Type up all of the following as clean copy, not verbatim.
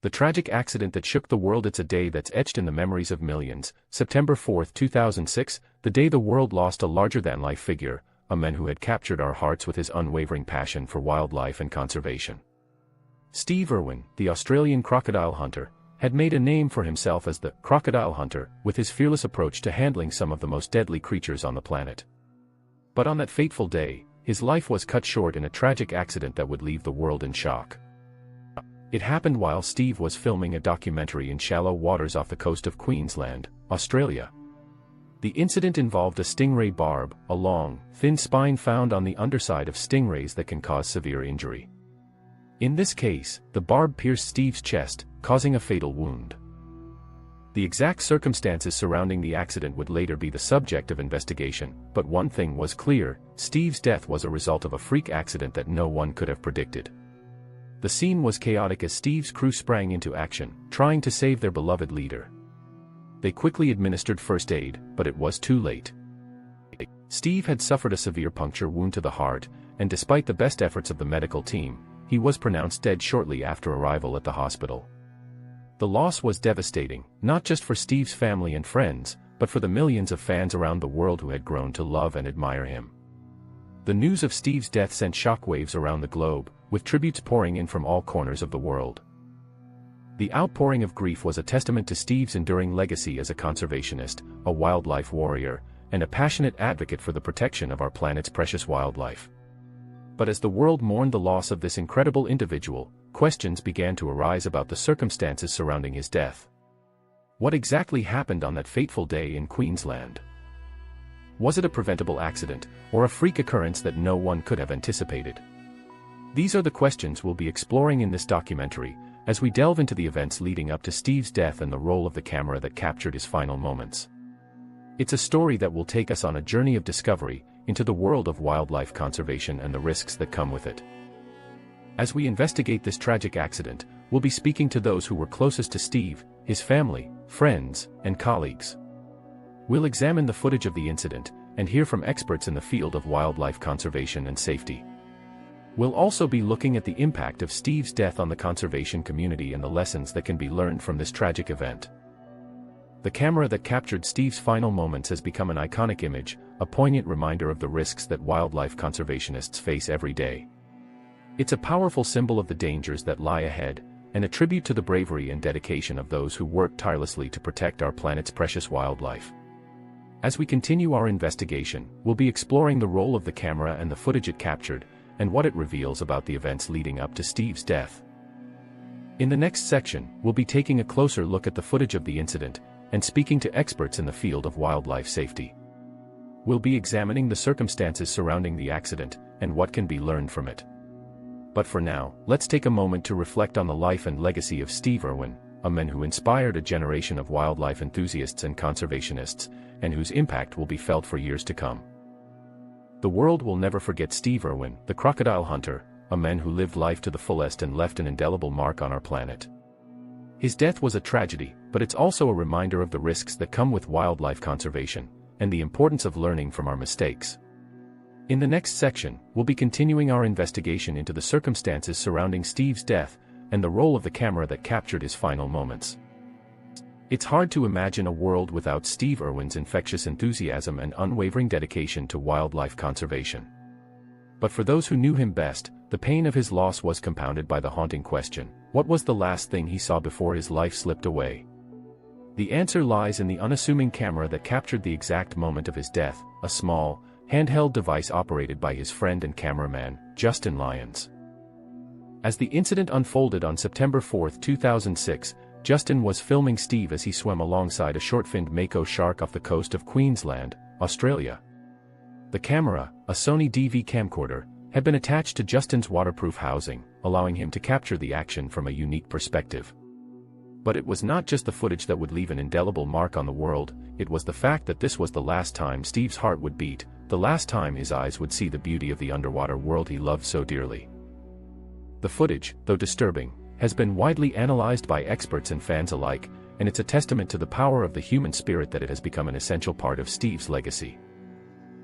The tragic accident that shook the world. It's a day that's etched in the memories of millions. September 4, 2006, the day the world lost a larger-than-life figure, a man who had captured our hearts with his unwavering passion for wildlife and conservation. Steve Irwin, the Australian crocodile hunter, had made a name for himself as the Crocodile Hunter, with his fearless approach to handling some of the most deadly creatures on the planet. But on that fateful day, his life was cut short in a tragic accident that would leave the world in shock. It happened while Steve was filming a documentary in shallow waters off the coast of Queensland, Australia. The incident involved a stingray barb, a long, thin spine found on the underside of stingrays that can cause severe injury. In this case, the barb pierced Steve's chest, causing a fatal wound. The exact circumstances surrounding the accident would later be the subject of investigation, but one thing was clear: Steve's death was a result of a freak accident that no one could have predicted. The scene was chaotic as Steve's crew sprang into action, trying to save their beloved leader. They quickly administered first aid, but it was too late. Steve had suffered a severe puncture wound to the heart, and despite the best efforts of the medical team, he was pronounced dead shortly after arrival at the hospital. The loss was devastating, not just for Steve's family and friends, but for the millions of fans around the world who had grown to love and admire him. The news of Steve's death sent shockwaves around the globe, with tributes pouring in from all corners of the world. The outpouring of grief was a testament to Steve's enduring legacy as a conservationist, a wildlife warrior, and a passionate advocate for the protection of our planet's precious wildlife. But as the world mourned the loss of this incredible individual, questions began to arise about the circumstances surrounding his death. What exactly happened on that fateful day in Queensland? Was it a preventable accident, or a freak occurrence that no one could have anticipated? These are the questions we'll be exploring in this documentary, as we delve into the events leading up to Steve's death and the role of the camera that captured his final moments. It's a story that will take us on a journey of discovery, into the world of wildlife conservation and the risks that come with it. As we investigate this tragic accident, we'll be speaking to those who were closest to Steve, his family, friends, and colleagues. We'll examine the footage of the incident, and hear from experts in the field of wildlife conservation and safety. We'll also be looking at the impact of Steve's death on the conservation community and the lessons that can be learned from this tragic event. The camera that captured Steve's final moments has become an iconic image, a poignant reminder of the risks that wildlife conservationists face every day. It's a powerful symbol of the dangers that lie ahead, and a tribute to the bravery and dedication of those who work tirelessly to protect our planet's precious wildlife. As we continue our investigation, we'll be exploring the role of the camera and the footage it captured, and what it reveals about the events leading up to Steve's death. In the next section, we'll be taking a closer look at the footage of the incident, and speaking to experts in the field of wildlife safety. We'll be examining the circumstances surrounding the accident, and what can be learned from it. But for now, let's take a moment to reflect on the life and legacy of Steve Irwin, a man who inspired a generation of wildlife enthusiasts and conservationists, and whose impact will be felt for years to come. The world will never forget Steve Irwin, the Crocodile Hunter, a man who lived life to the fullest and left an indelible mark on our planet. His death was a tragedy, but it's also a reminder of the risks that come with wildlife conservation, and the importance of learning from our mistakes. In the next section, we'll be continuing our investigation into the circumstances surrounding Steve's death, and the role of the camera that captured his final moments. It's hard to imagine a world without Steve Irwin's infectious enthusiasm and unwavering dedication to wildlife conservation. But for those who knew him best, the pain of his loss was compounded by the haunting question: what was the last thing he saw before his life slipped away? The answer lies in the unassuming camera that captured the exact moment of his death, a small, handheld device operated by his friend and cameraman, Justin Lyons. As the incident unfolded on September 4, 2006, Justin was filming Steve as he swam alongside a short-finned mako shark off the coast of Queensland, Australia. The camera, a Sony DV camcorder, had been attached to Justin's waterproof housing, allowing him to capture the action from a unique perspective. But it was not just the footage that would leave an indelible mark on the world, it was the fact that this was the last time Steve's heart would beat, the last time his eyes would see the beauty of the underwater world he loved so dearly. The footage, though disturbing, has been widely analyzed by experts and fans alike, and it's a testament to the power of the human spirit that it has become an essential part of Steve's legacy.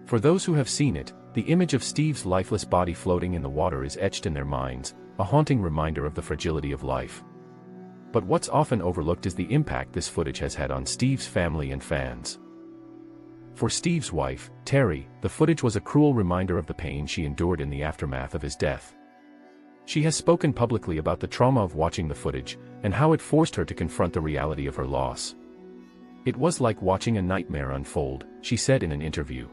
For those who have seen it, the image of Steve's lifeless body floating in the water is etched in their minds, a haunting reminder of the fragility of life. But what's often overlooked is the impact this footage has had on Steve's family and fans. For Steve's wife, Terry, the footage was a cruel reminder of the pain she endured in the aftermath of his death. She has spoken publicly about the trauma of watching the footage, and how it forced her to confront the reality of her loss. "It was like watching a nightmare unfold," she said in an interview.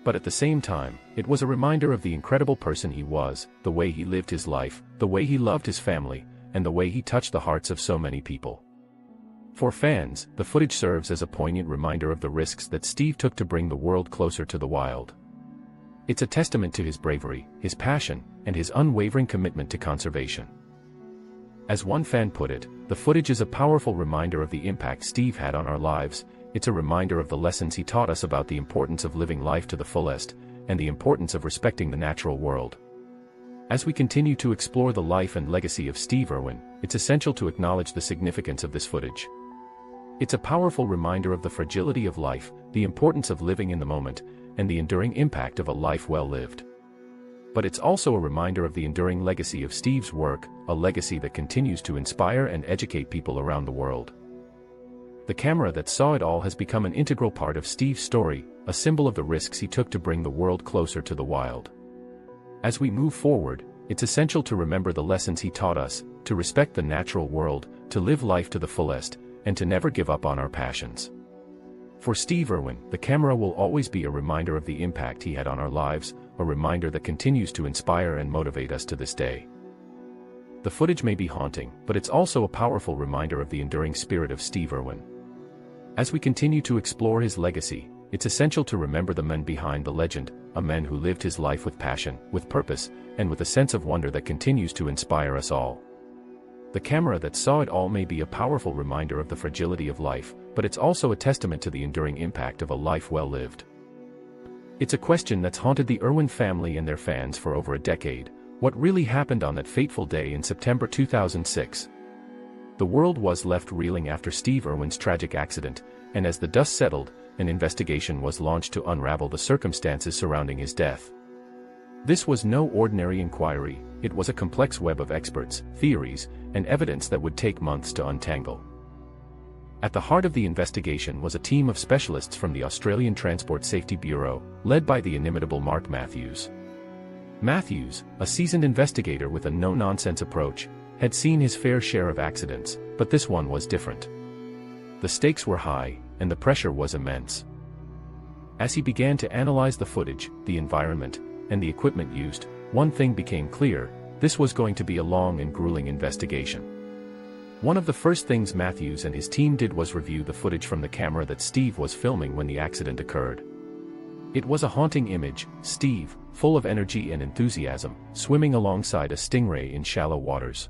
But at the same time, it was a reminder of the incredible person he was, the way he lived his life, the way he loved his family, and the way he touched the hearts of so many people. For fans, the footage serves as a poignant reminder of the risks that Steve took to bring the world closer to the wild. It's a testament to his bravery, his passion, and his unwavering commitment to conservation. As one fan put it, the footage is a powerful reminder of the impact Steve had on our lives. It's a reminder of the lessons he taught us about the importance of living life to the fullest, and the importance of respecting the natural world. As we continue to explore the life and legacy of Steve Irwin, it's essential to acknowledge the significance of this footage. It's a powerful reminder of the fragility of life, the importance of living in the moment, and the enduring impact of a life well lived. But it's also a reminder of the enduring legacy of Steve's work, a legacy that continues to inspire and educate people around the world. The camera that saw it all has become an integral part of Steve's story, a symbol of the risks he took to bring the world closer to the wild. As we move forward, it's essential to remember the lessons he taught us, to respect the natural world, to live life to the fullest, and to never give up on our passions. For Steve Irwin, the camera will always be a reminder of the impact he had on our lives, a reminder that continues to inspire and motivate us to this day. The footage may be haunting, but it's also a powerful reminder of the enduring spirit of Steve Irwin. As we continue to explore his legacy, it's essential to remember the men behind the legend, a man who lived his life with passion, with purpose, and with a sense of wonder that continues to inspire us all. The camera that saw it all may be a powerful reminder of the fragility of life, but it's also a testament to the enduring impact of a life well lived. It's a question that's haunted the Irwin family and their fans for over a decade: what really happened on that fateful day in September 2006? The world was left reeling after Steve Irwin's tragic accident, and as the dust settled, an investigation was launched to unravel the circumstances surrounding his death. This was no ordinary inquiry, it was a complex web of experts, theories, and evidence that would take months to untangle. At the heart of the investigation was a team of specialists from the Australian Transport Safety Bureau, led by the inimitable Mark Matthews. Matthews, a seasoned investigator with a no-nonsense approach, had seen his fair share of accidents, but this one was different. The stakes were high, and the pressure was immense. As he began to analyze the footage, the environment, and the equipment used, one thing became clear: this was going to be a long and grueling investigation. One of the first things Matthews and his team did was review the footage from the camera that Steve was filming when the accident occurred. It was a haunting image: Steve, full of energy and enthusiasm, swimming alongside a stingray in shallow waters.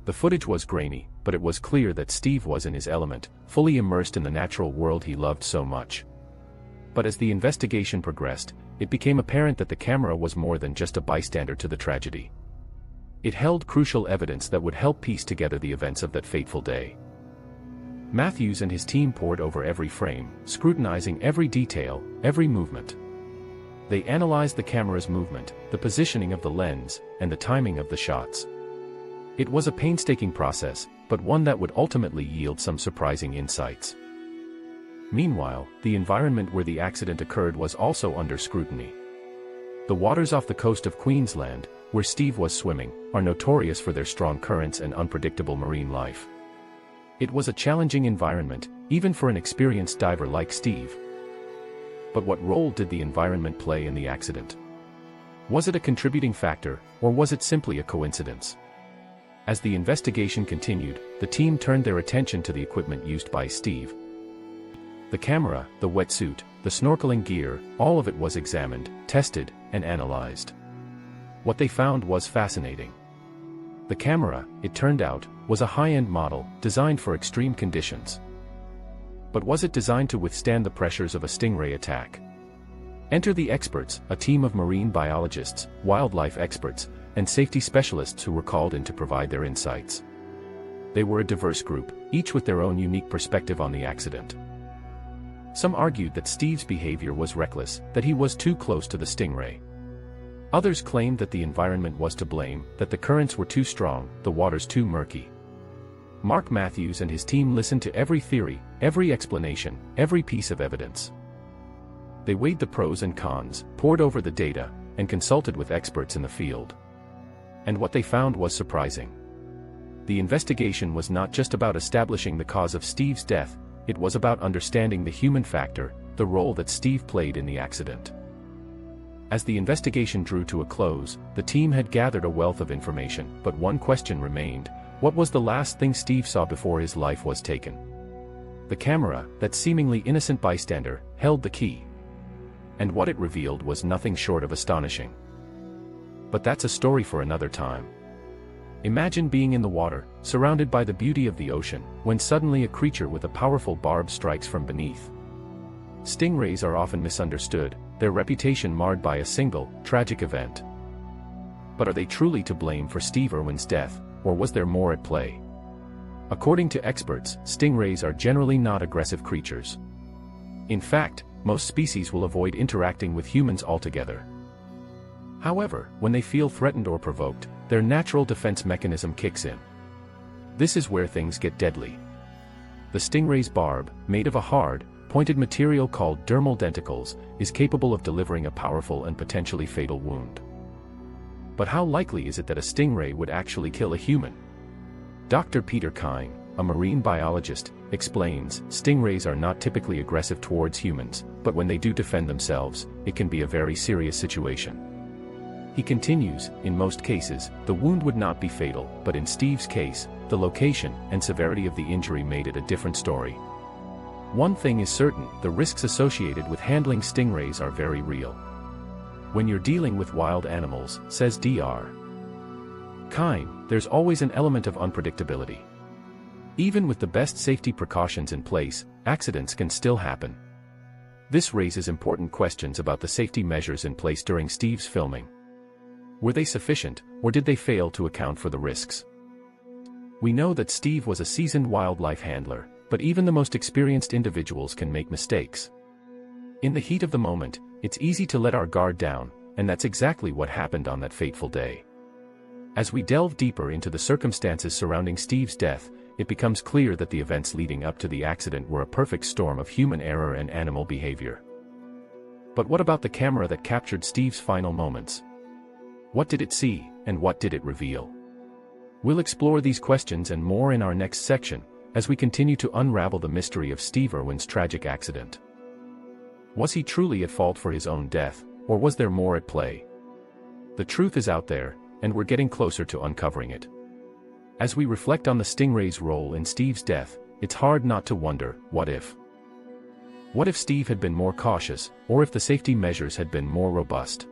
The footage was grainy, but it was clear that Steve was in his element, fully immersed in the natural world he loved so much. But as the investigation progressed, it became apparent that the camera was more than just a bystander to the tragedy. It held crucial evidence that would help piece together the events of that fateful day. Matthews and his team pored over every frame, scrutinizing every detail, every movement. They analyzed the camera's movement, the positioning of the lens, and the timing of the shots. It was a painstaking process, but one that would ultimately yield some surprising insights. Meanwhile, the environment where the accident occurred was also under scrutiny. The waters off the coast of Queensland, where Steve was swimming, are notorious for their strong currents and unpredictable marine life. It was a challenging environment, even for an experienced diver like Steve. But what role did the environment play in the accident? Was it a contributing factor, or was it simply a coincidence? As the investigation continued, the team turned their attention to the equipment used by Steve. The camera, the wetsuit, the snorkeling gear, all of it was examined, tested, and analyzed. What they found was fascinating. The camera, it turned out, was a high-end model, designed for extreme conditions. But was it designed to withstand the pressures of a stingray attack? Enter the experts, a team of marine biologists, wildlife experts, and safety specialists who were called in to provide their insights. They were a diverse group, each with their own unique perspective on the accident. Some argued that Steve's behavior was reckless, that he was too close to the stingray. Others claimed that the environment was to blame, that the currents were too strong, the waters too murky. Mark Matthews and his team listened to every theory, every explanation, every piece of evidence. They weighed the pros and cons, pored over the data, and consulted with experts in the field. And what they found was surprising. The investigation was not just about establishing the cause of Steve's death, it was about understanding the human factor, the role that Steve played in the accident. As the investigation drew to a close, the team had gathered a wealth of information, but one question remained: what was the last thing Steve saw before his life was taken? The camera, that seemingly innocent bystander, held the key. And what it revealed was nothing short of astonishing. But that's a story for another time. Imagine being in the water, surrounded by the beauty of the ocean, when suddenly a creature with a powerful barb strikes from beneath. Stingrays are often misunderstood, their reputation marred by a single, tragic event. But are they truly to blame for Steve Irwin's death, or was there more at play? According to experts, stingrays are generally not aggressive creatures. In fact, most species will avoid interacting with humans altogether. However, when they feel threatened or provoked, their natural defense mechanism kicks in. This is where things get deadly. The stingray's barb, made of a hard, pointed material called dermal denticles, is capable of delivering a powerful and potentially fatal wound. But how likely is it that a stingray would actually kill a human? Dr. Peter Kine, a marine biologist, explains, stingrays are not typically aggressive towards humans, but when they do defend themselves, it can be a very serious situation. He continues, in most cases, the wound would not be fatal, but in Steve's case, the location and severity of the injury made it a different story. One thing is certain, the risks associated with handling stingrays are very real. When you're dealing with wild animals, says Dr. Kine, there's always an element of unpredictability. Even with the best safety precautions in place, accidents can still happen. This raises important questions about the safety measures in place during Steve's filming. Were they sufficient, or did they fail to account for the risks? We know that Steve was a seasoned wildlife handler, but even the most experienced individuals can make mistakes. In the heat of the moment, it's easy to let our guard down, and that's exactly what happened on that fateful day. As we delve deeper into the circumstances surrounding Steve's death, it becomes clear that the events leading up to the accident were a perfect storm of human error and animal behavior. But what about the camera that captured Steve's final moments? What did it see, and what did it reveal? We'll explore these questions and more in our next section, as we continue to unravel the mystery of Steve Irwin's tragic accident. Was he truly at fault for his own death, or was there more at play? The truth is out there, and we're getting closer to uncovering it. As we reflect on the stingray's role in Steve's death, it's hard not to wonder, what if? What if Steve had been more cautious, or if the safety measures had been more robust?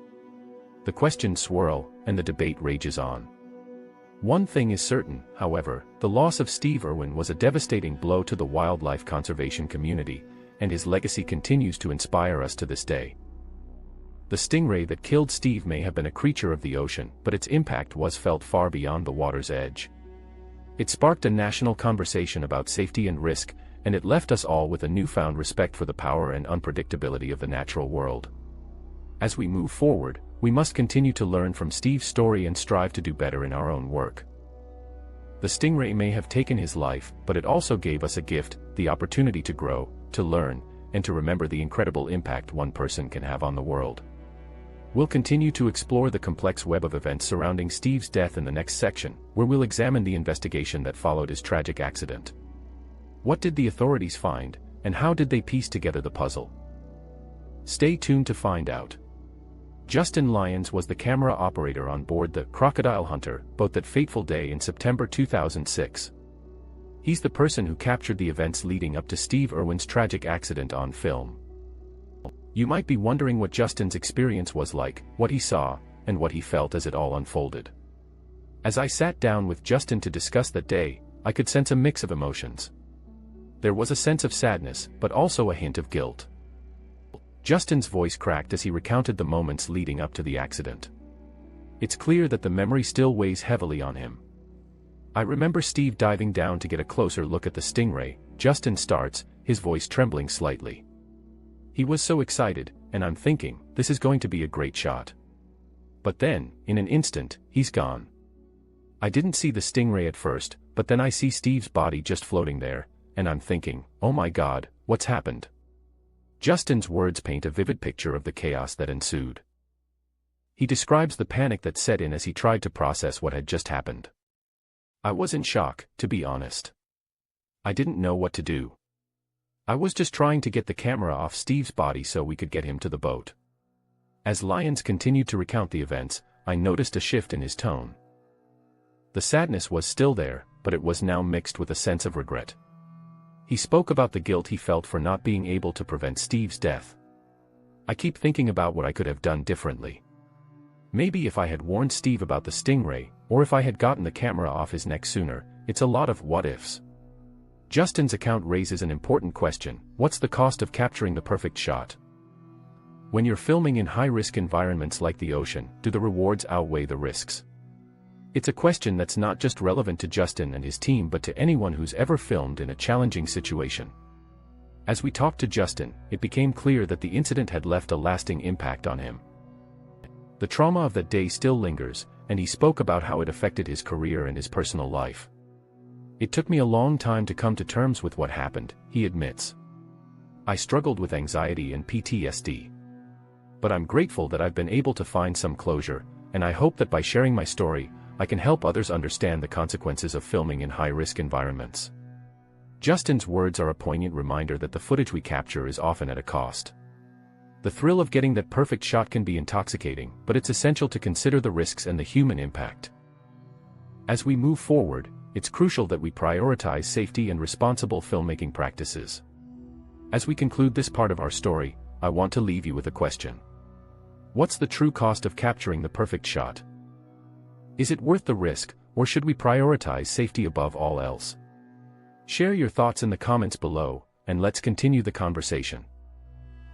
The questions swirl, and the debate rages on. One thing is certain, however, the loss of Steve Irwin was a devastating blow to the wildlife conservation community, and his legacy continues to inspire us to this day. The stingray that killed Steve may have been a creature of the ocean, but its impact was felt far beyond the water's edge. It sparked a national conversation about safety and risk, and it left us all with a newfound respect for the power and unpredictability of the natural world. As we move forward, we must continue to learn from Steve's story and strive to do better in our own work. The stingray may have taken his life, but it also gave us a gift, the opportunity to grow, to learn, and to remember the incredible impact one person can have on the world. We'll continue to explore the complex web of events surrounding Steve's death in the next section, where we'll examine the investigation that followed his tragic accident. What did the authorities find, and how did they piece together the puzzle? Stay tuned to find out. Justin Lyons was the camera operator on board the Crocodile Hunter boat that fateful day in September 2006. He's the person who captured the events leading up to Steve Irwin's tragic accident on film. You might be wondering what Justin's experience was like, what he saw, and what he felt as it all unfolded. As I sat down with Justin to discuss that day, I could sense a mix of emotions. There was a sense of sadness, but also a hint of guilt. Justin's voice cracked as he recounted the moments leading up to the accident. It's clear that the memory still weighs heavily on him. I remember Steve diving down to get a closer look at the stingray, Justin starts, his voice trembling slightly. He was so excited, and I'm thinking, this is going to be a great shot. But then, in an instant, he's gone. I didn't see the stingray at first, But then I see Steve's body just floating there, and I'm thinking, oh my God, what's happened? Justin's words paint a vivid picture of the chaos that ensued. He describes the panic that set in as he tried to process what had just happened. I was in shock, to be honest. I didn't know what to do. I was just trying to get the camera off Steve's body so we could get him to the boat. As Lyons continued to recount the events, I noticed a shift in his tone. The sadness was still there, but it was now mixed with a sense of regret. He spoke about the guilt he felt for not being able to prevent Steve's death. I keep thinking about what I could have done differently. Maybe if I had warned Steve about the stingray, or if I had gotten the camera off his neck sooner. It's a lot of what-ifs. Justin's account raises an important question: what's the cost of capturing the perfect shot? When you're filming in high-risk environments like the ocean, do the rewards outweigh the risks? It's a question that's not just relevant to Justin and his team but to anyone who's ever filmed in a challenging situation. As we talked to Justin, it became clear that the incident had left a lasting impact on him. The trauma of that day still lingers, and he spoke about how it affected his career and his personal life. It took me a long time to come to terms with what happened, he admits. I struggled with anxiety and PTSD. But I'm grateful that I've been able to find some closure, and I hope that by sharing my story, I can help others understand the consequences of filming in high-risk environments. Justin's words are a poignant reminder that the footage we capture is often at a cost. The thrill of getting that perfect shot can be intoxicating, but it's essential to consider the risks and the human impact. As we move forward, it's crucial that we prioritize safety and responsible filmmaking practices. As we conclude this part of our story, I want to leave you with a question. What's the true cost of capturing the perfect shot? Is it worth the risk, or should we prioritize safety above all else? Share your thoughts in the comments below, and let's continue the conversation.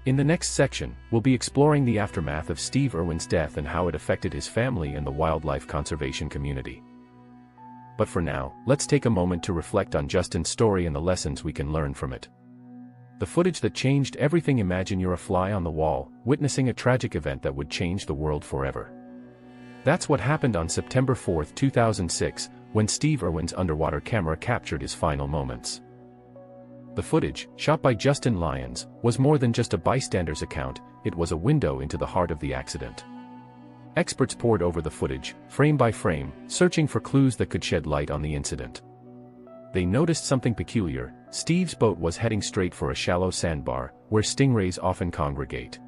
In the next section, we'll be exploring the aftermath of Steve Irwin's death and how it affected his family and the wildlife conservation community. But for now, let's take a moment to reflect on Justin's story and the lessons we can learn from it. The footage that changed everything. Imagine you're a fly on the wall, witnessing a tragic event that would change the world forever. That's what happened on September 4, 2006, when Steve Irwin's underwater camera captured his final moments. The footage, shot by Justin Lyons, was more than just a bystander's account, it was a window into the heart of the accident. Experts pored over the footage, frame by frame, searching for clues that could shed light on the incident. They noticed something peculiar. Steve's boat was heading straight for a shallow sandbar, where stingrays often congregate.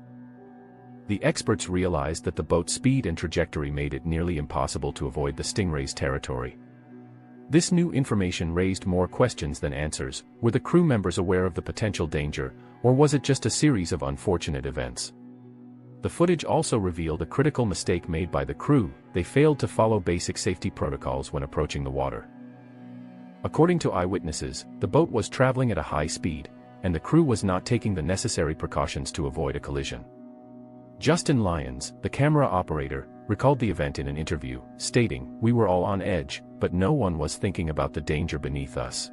The experts realized that the boat's speed and trajectory made it nearly impossible to avoid the stingray's territory. This new information raised more questions than answers. Were the crew members aware of the potential danger, or was it just a series of unfortunate events? The footage also revealed a critical mistake made by the crew. They failed to follow basic safety protocols when approaching the water. According to eyewitnesses, the boat was traveling at a high speed, and the crew was not taking the necessary precautions to avoid a collision. Justin Lyons, the camera operator, recalled the event in an interview, stating, "We were all on edge, but no one was thinking about the danger beneath us.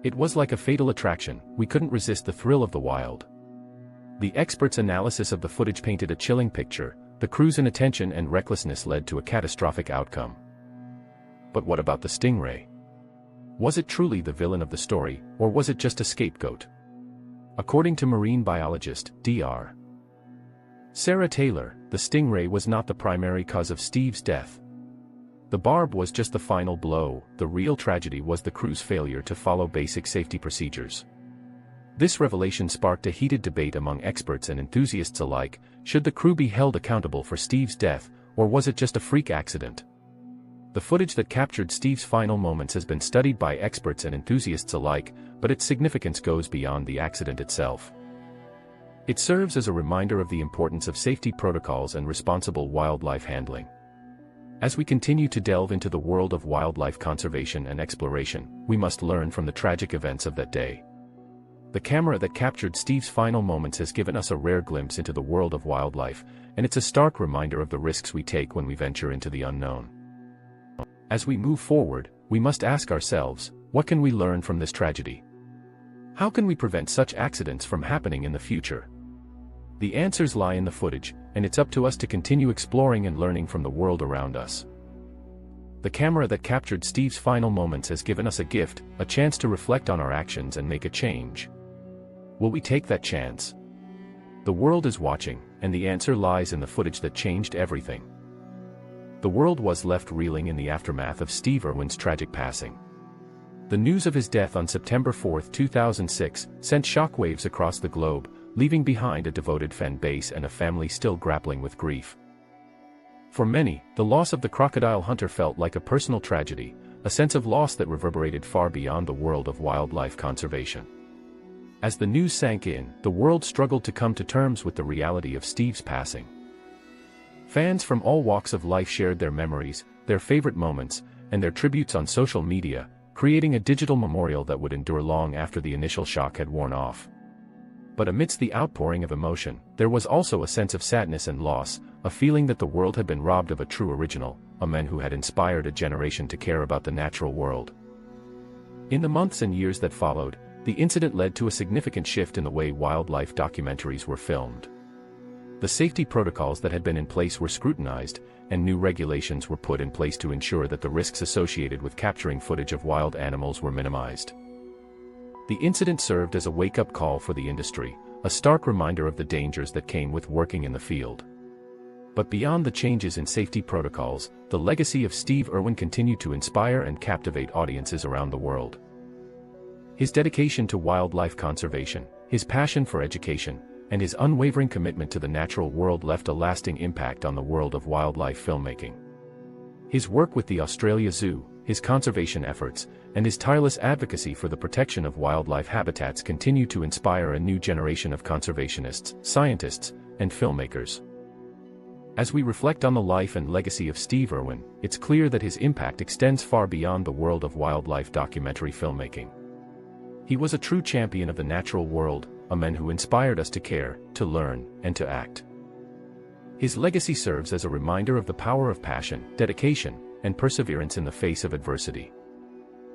It was like a fatal attraction, we couldn't resist the thrill of the wild." The experts' analysis of the footage painted a chilling picture. The crew's inattention and recklessness led to a catastrophic outcome. But what about the stingray? Was it truly the villain of the story, or was it just a scapegoat? According to marine biologist, Dr. Sarah Taylor, the stingray was not the primary cause of Steve's death. The barb was just the final blow. The real tragedy was the crew's failure to follow basic safety procedures. This revelation sparked a heated debate among experts and enthusiasts alike. Should the crew be held accountable for Steve's death, or was it just a freak accident? The footage that captured Steve's final moments has been studied by experts and enthusiasts alike, but its significance goes beyond the accident itself. It serves as a reminder of the importance of safety protocols and responsible wildlife handling. As we continue to delve into the world of wildlife conservation and exploration, we must learn from the tragic events of that day. The camera that captured Steve's final moments has given us a rare glimpse into the world of wildlife, and it's a stark reminder of the risks we take when we venture into the unknown. As we move forward, we must ask ourselves, what can we learn from this tragedy? How can we prevent such accidents from happening in the future? The answers lie in the footage, and it's up to us to continue exploring and learning from the world around us. The camera that captured Steve's final moments has given us a gift, a chance to reflect on our actions and make a change. Will we take that chance? The world is watching, and the answer lies in the footage that changed everything. The world was left reeling in the aftermath of Steve Irwin's tragic passing. The news of his death on September 4, 2006, sent shockwaves across the globe, leaving behind a devoted fan base and a family still grappling with grief. For many, the loss of the Crocodile Hunter felt like a personal tragedy, a sense of loss that reverberated far beyond the world of wildlife conservation. As the news sank in, the world struggled to come to terms with the reality of Steve's passing. Fans from all walks of life shared their memories, their favorite moments, and their tributes on social media, creating a digital memorial that would endure long after the initial shock had worn off. But amidst the outpouring of emotion, there was also a sense of sadness and loss, a feeling that the world had been robbed of a true original, a man who had inspired a generation to care about the natural world. In the months and years that followed, the incident led to a significant shift in the way wildlife documentaries were filmed. The safety protocols that had been in place were scrutinized, and new regulations were put in place to ensure that the risks associated with capturing footage of wild animals were minimized. The incident served as a wake-up call for the industry, a stark reminder of the dangers that came with working in the field. But beyond the changes in safety protocols, the legacy of Steve Irwin continued to inspire and captivate audiences around the world. His dedication to wildlife conservation, his passion for education, and his unwavering commitment to the natural world left a lasting impact on the world of wildlife filmmaking. His work with the Australia Zoo, his conservation efforts, and his tireless advocacy for the protection of wildlife habitats continue to inspire a new generation of conservationists, scientists, and filmmakers. As we reflect on the life and legacy of Steve Irwin, it's clear that his impact extends far beyond the world of wildlife documentary filmmaking. He was a true champion of the natural world, a man who inspired us to care, to learn, and to act. His legacy serves as a reminder of the power of passion, dedication, and perseverance in the face of adversity.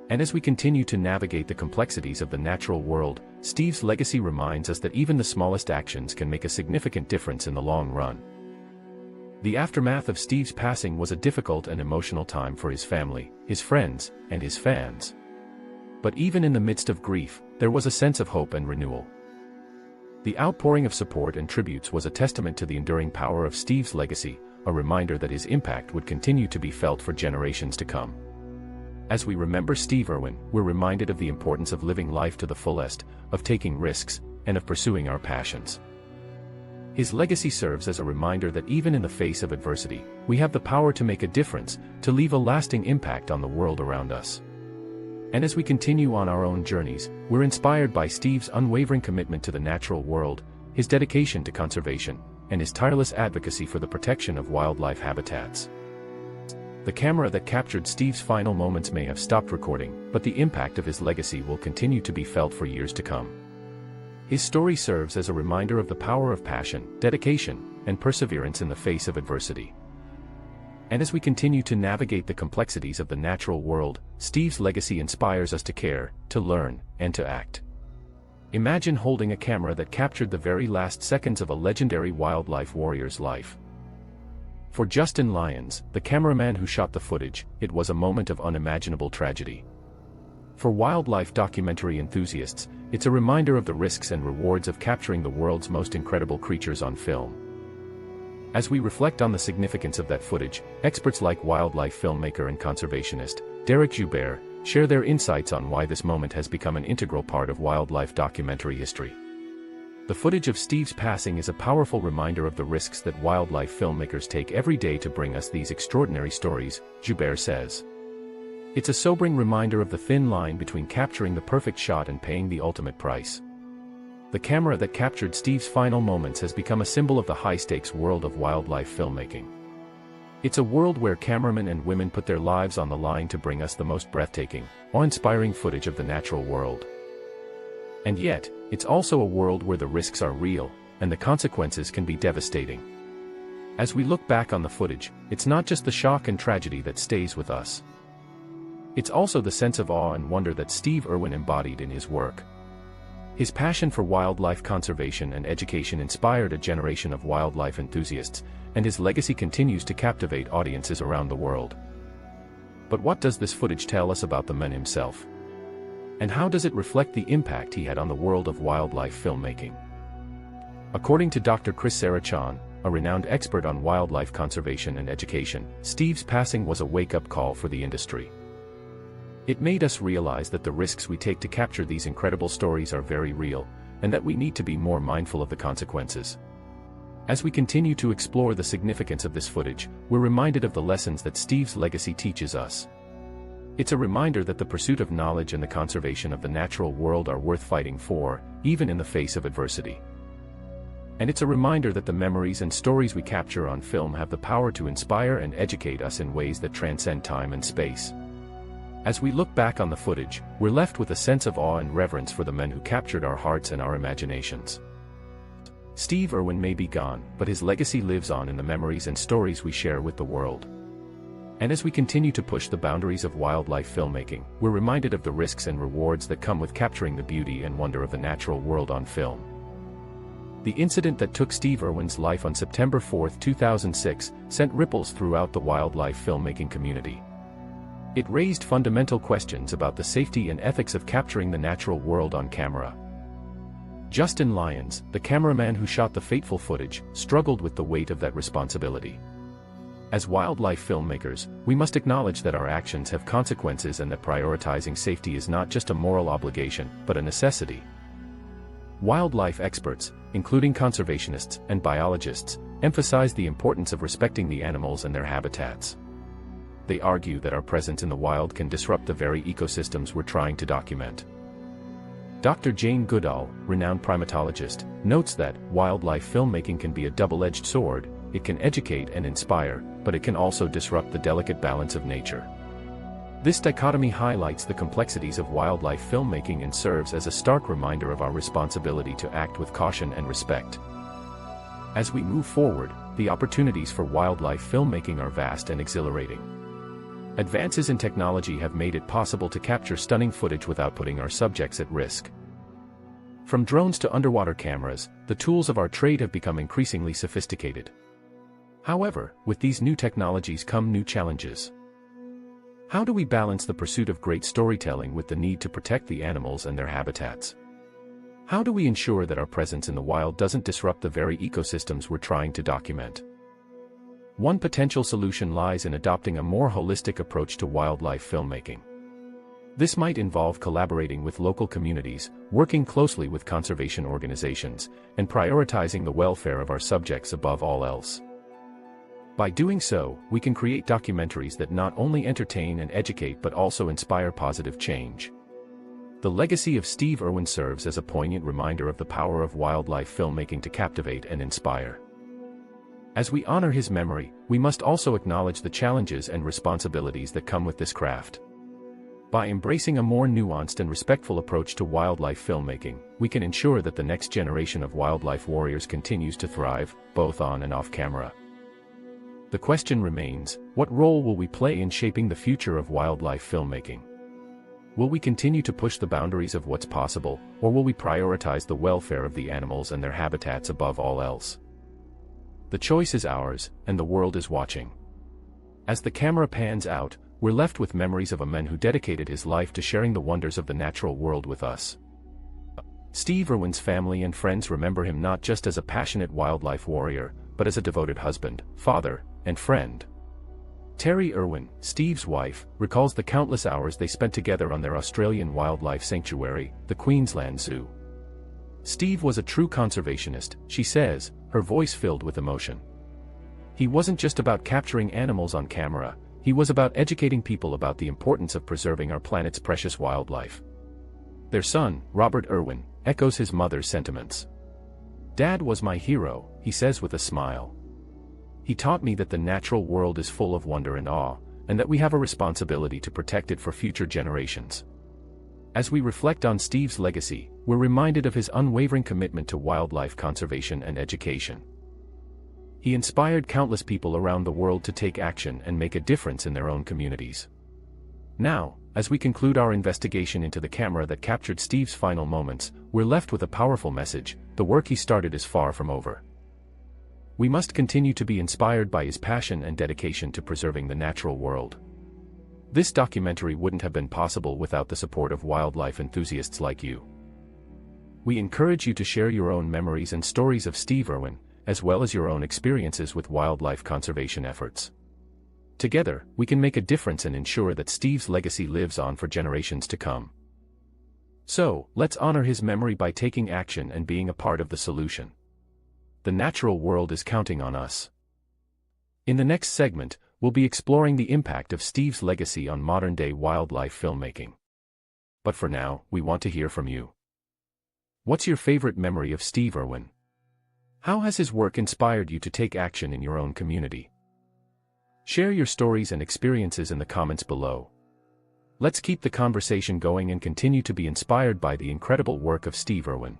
And as we continue to navigate the complexities of the natural world, Steve's legacy reminds us that even the smallest actions can make a significant difference in the long run. The aftermath of Steve's passing was a difficult and emotional time for his family, his friends, and his fans. But even in the midst of grief, there was a sense of hope and renewal. The outpouring of support and tributes was a testament to the enduring power of Steve's legacy, a reminder that his impact would continue to be felt for generations to come. As we remember Steve Irwin, we're reminded of the importance of living life to the fullest, of taking risks, and of pursuing our passions. His legacy serves as a reminder that even in the face of adversity, we have the power to make a difference, to leave a lasting impact on the world around us. And as we continue on our own journeys, we're inspired by Steve's unwavering commitment to the natural world, his dedication to conservation, and his tireless advocacy for the protection of wildlife habitats. The camera that captured Steve's final moments may have stopped recording, but the impact of his legacy will continue to be felt for years to come. His story serves as a reminder of the power of passion, dedication, and perseverance in the face of adversity. And as we continue to navigate the complexities of the natural world, Steve's legacy inspires us to care, to learn, and to act. Imagine holding a camera that captured the very last seconds of a legendary wildlife warrior's life. For Justin Lyons, the cameraman who shot the footage, it was a moment of unimaginable tragedy. For wildlife documentary enthusiasts, it's a reminder of the risks and rewards of capturing the world's most incredible creatures on film. As we reflect on the significance of that footage, experts like wildlife filmmaker and conservationist Derek Joubert share their insights on why this moment has become an integral part of wildlife documentary history. The footage of Steve's passing is a powerful reminder of the risks that wildlife filmmakers take every day to bring us these extraordinary stories, Joubert says. It's a sobering reminder of the thin line between capturing the perfect shot and paying the ultimate price. The camera that captured Steve's final moments has become a symbol of the high-stakes world of wildlife filmmaking. It's a world where cameramen and women put their lives on the line to bring us the most breathtaking, awe-inspiring footage of the natural world. And yet, it's also a world where the risks are real, and the consequences can be devastating. As we look back on the footage, it's not just the shock and tragedy that stays with us. It's also the sense of awe and wonder that Steve Irwin embodied in his work. His passion for wildlife conservation and education inspired a generation of wildlife enthusiasts, and his legacy continues to captivate audiences around the world. But what does this footage tell us about the man himself? And how does it reflect the impact he had on the world of wildlife filmmaking? According to Dr. Chris Sarachan, a renowned expert on wildlife conservation and education, Steve's passing was a wake-up call for the industry. It made us realize that the risks we take to capture these incredible stories are very real, and that we need to be more mindful of the consequences. As we continue to explore the significance of this footage, we're reminded of the lessons that Steve's legacy teaches us. It's a reminder that the pursuit of knowledge and the conservation of the natural world are worth fighting for, even in the face of adversity. And it's a reminder that the memories and stories we capture on film have the power to inspire and educate us in ways that transcend time and space. As we look back on the footage, we're left with a sense of awe and reverence for the men who captured our hearts and our imaginations. Steve Irwin may be gone, but his legacy lives on in the memories and stories we share with the world. And as we continue to push the boundaries of wildlife filmmaking, we're reminded of the risks and rewards that come with capturing the beauty and wonder of the natural world on film. The incident that took Steve Irwin's life on September 4, 2006, sent ripples throughout the wildlife filmmaking community. It raised fundamental questions about the safety and ethics of capturing the natural world on camera. Justin Lyons, the cameraman who shot the fateful footage, struggled with the weight of that responsibility. As wildlife filmmakers, we must acknowledge that our actions have consequences and that prioritizing safety is not just a moral obligation, but a necessity. Wildlife experts, including conservationists and biologists, emphasize the importance of respecting the animals and their habitats. They argue that our presence in the wild can disrupt the very ecosystems we're trying to document. Dr. Jane Goodall, renowned primatologist, notes that wildlife filmmaking can be a double-edged sword. It can educate and inspire, but it can also disrupt the delicate balance of nature. This dichotomy highlights the complexities of wildlife filmmaking and serves as a stark reminder of our responsibility to act with caution and respect. As we move forward, the opportunities for wildlife filmmaking are vast and exhilarating. Advances in technology have made it possible to capture stunning footage without putting our subjects at risk. From drones to underwater cameras, the tools of our trade have become increasingly sophisticated. However, with these new technologies come new challenges. How do we balance the pursuit of great storytelling with the need to protect the animals and their habitats? How do we ensure that our presence in the wild doesn't disrupt the very ecosystems we're trying to document? One potential solution lies in adopting a more holistic approach to wildlife filmmaking. This might involve collaborating with local communities, working closely with conservation organizations, and prioritizing the welfare of our subjects above all else. By doing so, we can create documentaries that not only entertain and educate but also inspire positive change. The legacy of Steve Irwin serves as a poignant reminder of the power of wildlife filmmaking to captivate and inspire. As we honor his memory, we must also acknowledge the challenges and responsibilities that come with this craft. By embracing a more nuanced and respectful approach to wildlife filmmaking, we can ensure that the next generation of wildlife warriors continues to thrive, both on and off camera. The question remains, what role will we play in shaping the future of wildlife filmmaking? Will we continue to push the boundaries of what's possible, or will we prioritize the welfare of the animals and their habitats above all else? The choice is ours, and the world is watching. As the camera pans out, we're left with memories of a man who dedicated his life to sharing the wonders of the natural world with us. Steve Irwin's family and friends remember him not just as a passionate wildlife warrior, but as a devoted husband, father, and friend. Terry Irwin, Steve's wife, recalls the countless hours they spent together on their Australian wildlife sanctuary, the Queensland Zoo. Steve was a true conservationist, she says, her voice filled with emotion. He wasn't just about capturing animals on camera, he was about educating people about the importance of preserving our planet's precious wildlife. Their son, Robert Irwin, echoes his mother's sentiments. "Dad was my hero," he says with a smile. "He taught me that the natural world is full of wonder and awe, and that we have a responsibility to protect it for future generations." As we reflect on Steve's legacy, we're reminded of his unwavering commitment to wildlife conservation and education. He inspired countless people around the world to take action and make a difference in their own communities. Now, as we conclude our investigation into the camera that captured Steve's final moments, we're left with a powerful message: the work he started is far from over. We must continue to be inspired by his passion and dedication to preserving the natural world. This documentary wouldn't have been possible without the support of wildlife enthusiasts like you. We encourage you to share your own memories and stories of Steve Irwin, as well as your own experiences with wildlife conservation efforts. Together, we can make a difference and ensure that Steve's legacy lives on for generations to come. So, let's honor his memory by taking action and being a part of the solution. The natural world is counting on us. In the next segment, we'll be exploring the impact of Steve's legacy on modern-day wildlife filmmaking. But for now, we want to hear from you. What's your favorite memory of Steve Irwin? How has his work inspired you to take action in your own community? Share your stories and experiences in the comments below. Let's keep the conversation going and continue to be inspired by the incredible work of Steve Irwin.